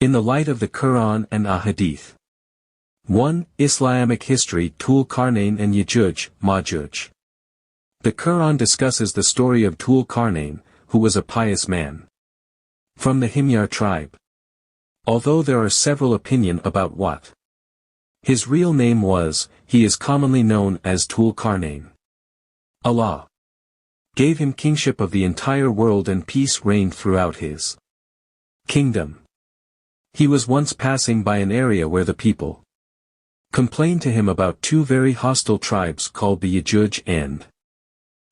In the light of the Quran and Hadith. 1. Islamic history Dhul Qarnayn and Yajooj Majooj. The Quran discusses the story of Dhul Qarnayn, who was a pious man from the Himyar tribe. Although there are several opinions about what his real name was, he is commonly known as Dhul Qarnayn. Allah gave him kingship of the entire world and peace reigned throughout his kingdom. He was once passing by an area where the people complained to him about two very hostile tribes called the Yajooj and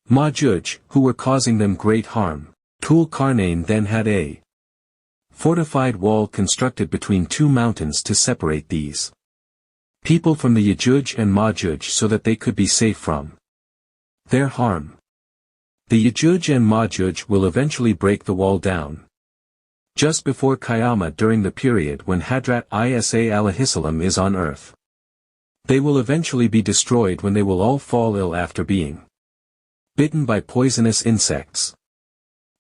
Majooj, who were causing them great harm. Dhul Qarnayn then had a fortified wall constructed between two mountains to separate these people from the Yajooj and Majooj so that they could be safe from their harm. The Yajooj and Majooj will eventually break the wall down just before Qiyamah during the period when Hadrat Isa alayhisalam is on earth. They will eventually be destroyed when they will all fall ill after being bitten by poisonous insects.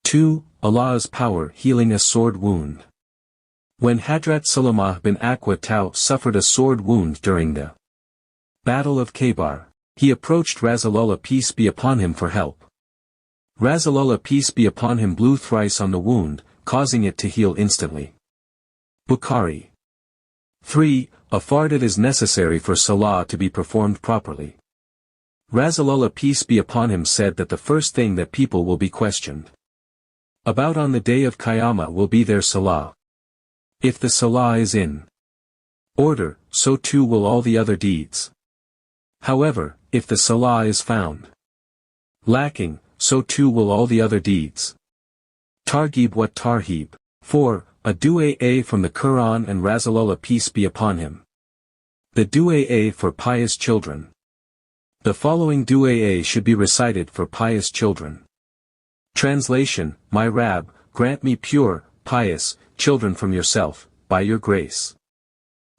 2. Allah's power healing a sword wound. When Hadrat Salamah bin Aqwa Tau suffered a sword wound during the Battle of Khaybar, he approached Rasulullah peace be upon him for help. Rasulullah peace be upon him blew thrice on the wound, causing it to heal instantly. Bukhari. 3. A fardat is necessary for salah to be performed properly. Rasulullah peace be upon him said that the first thing that people will be questioned about on the day of Qiyamah will be their salah. If the salah is in order, so too will all the other deeds. However, if the salah is found lacking, so too will all the other deeds. Targhib wa Tarhib. 4. A du'a from the Quran and Rasulullah peace be upon him. The du'a for pious children. The following du'a should be recited for pious children. Translation: My Rabb, grant me pure, pious, children from yourself, by your grace.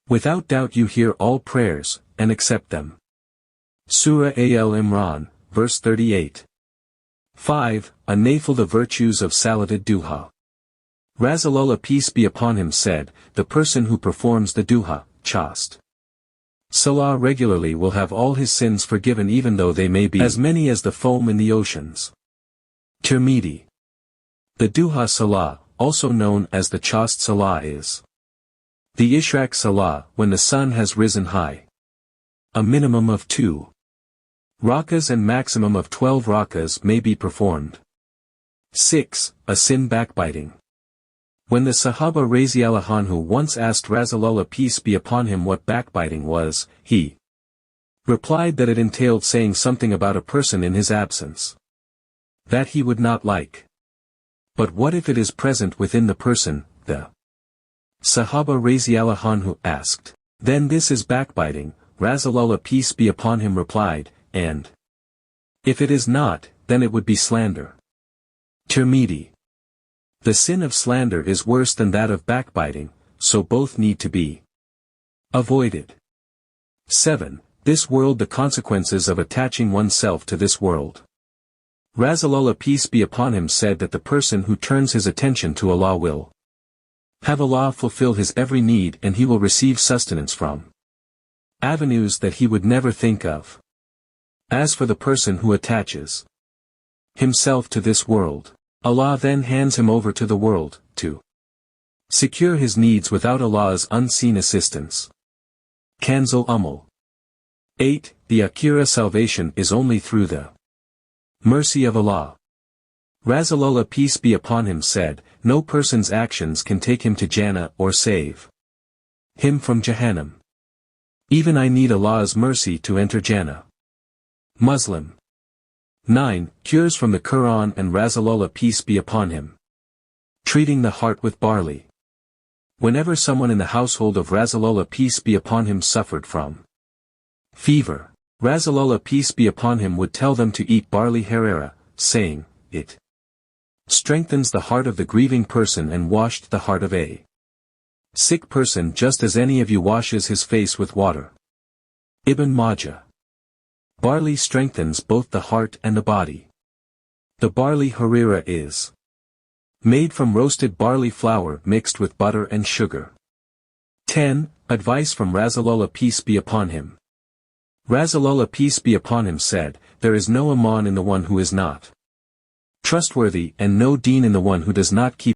Without doubt you hear all prayers, and accept them. Surah Al-Imran, verse 38. 5. A nafil the virtues of Salatul Duha. Rasulullah peace be upon him said, the person who performs the duha, chaste salah regularly will have all his sins forgiven even though they may be as many as the foam in the oceans. Tirmidhi. The duha salah, also known as the chaste salah is the Ishraq salah when the sun has risen high. A minimum of 2 rakas and maximum of 12 rakas may be performed. 6. A sin backbiting. When the Sahaba radhiyallahu anhu once asked Rasulullah peace be upon him what backbiting was, he replied that it entailed saying something about a person in his absence that he would not like. But what if it is present within the person? The Sahaba radhiyallahu anhu asked. Then this is backbiting. Rasulullah peace be upon him replied, and if it is not, then it would be slander. Tirmidhi. The sin of slander is worse than that of backbiting, so both need to be avoided. 7. This world the consequences of attaching oneself to this world. Rasulullah peace be upon him said that the person who turns his attention to Allah will have Allah fulfill his every need and he will receive sustenance from avenues that he would never think of. As for the person who attaches himself to this world, Allah then hands him over to the world, to secure his needs without Allah's unseen assistance. Kanzul Amal. 8. The Akhira salvation is only through the mercy of Allah. Rasulullah peace be upon him said, no person's actions can take him to Jannah or save him from Jahannam. Even I need Allah's mercy to enter Jannah. Muslim. 9. Cures from the Quran and Rasulullah peace be upon him. Treating the heart with barley. Whenever someone in the household of Rasulullah peace be upon him suffered from fever, Rasulullah peace be upon him would tell them to eat barley harira, saying, it strengthens the heart of the grieving person and washed the heart of a sick person just as any of you washes his face with water. Ibn Majah. Barley strengthens both the heart and the body. The barley harira is made from roasted barley flour mixed with butter and sugar. 10. Advice from Rasulullah peace be upon him. Rasulullah peace be upon him said, there is no iman in the one who is not trustworthy and no deen in the one who does not keep